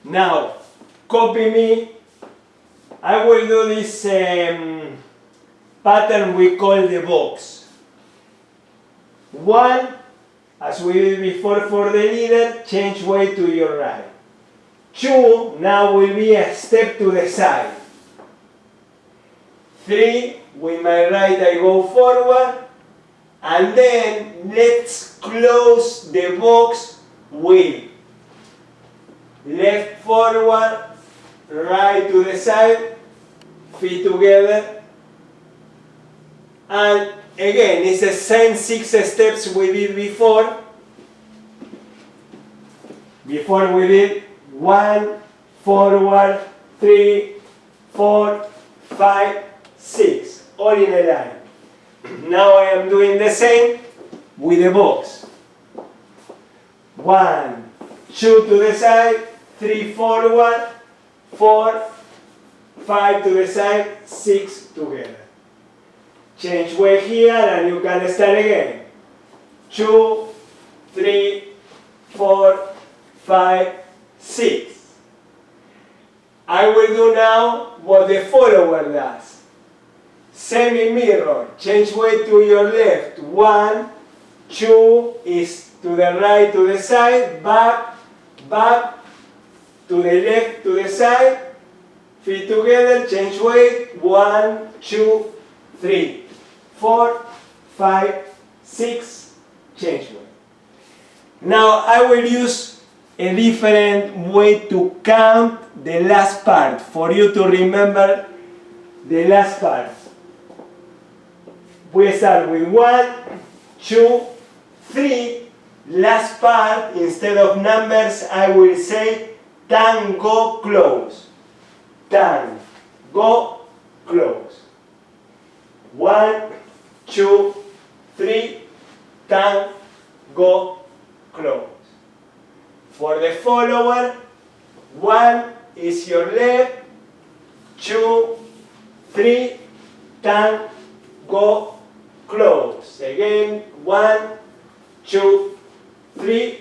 Now, copy me. I will do this pattern we call the box. 1, as we did before for the leader, change way to your right. 2, now will be a step to the side. 3, with my right I go forward. And then let's close the box with left forward, right to the side, feet together. And again, it's the same 6 steps we did before. Before we did 1, forward, 3, 4, 5, 6, all in a line. Now I am doing the same with the box. 1, 2 to the side, 3 forward, 4, 5 to the side, 6 together. Change way here and you can start again. 2, 3, 4, 5, 6. I will do now what the follower does. Semi-mirror, change way to your left. 1, 2 is to the right, to the side, back, back, to the left, to the side, feet together, change way. 1, 2, 3, 4, 5, 6, change way. Now I will use a different way to count the last part for you to remember the last part. We start with 1, 2, 3. Last part, instead of numbers, I will say tango close. Tango close. 1, 2, 3, tango close. For the follower, 1 is your left, 2, 3, tango close. Again, 1, 2, 3,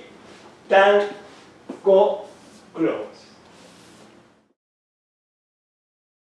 tango close.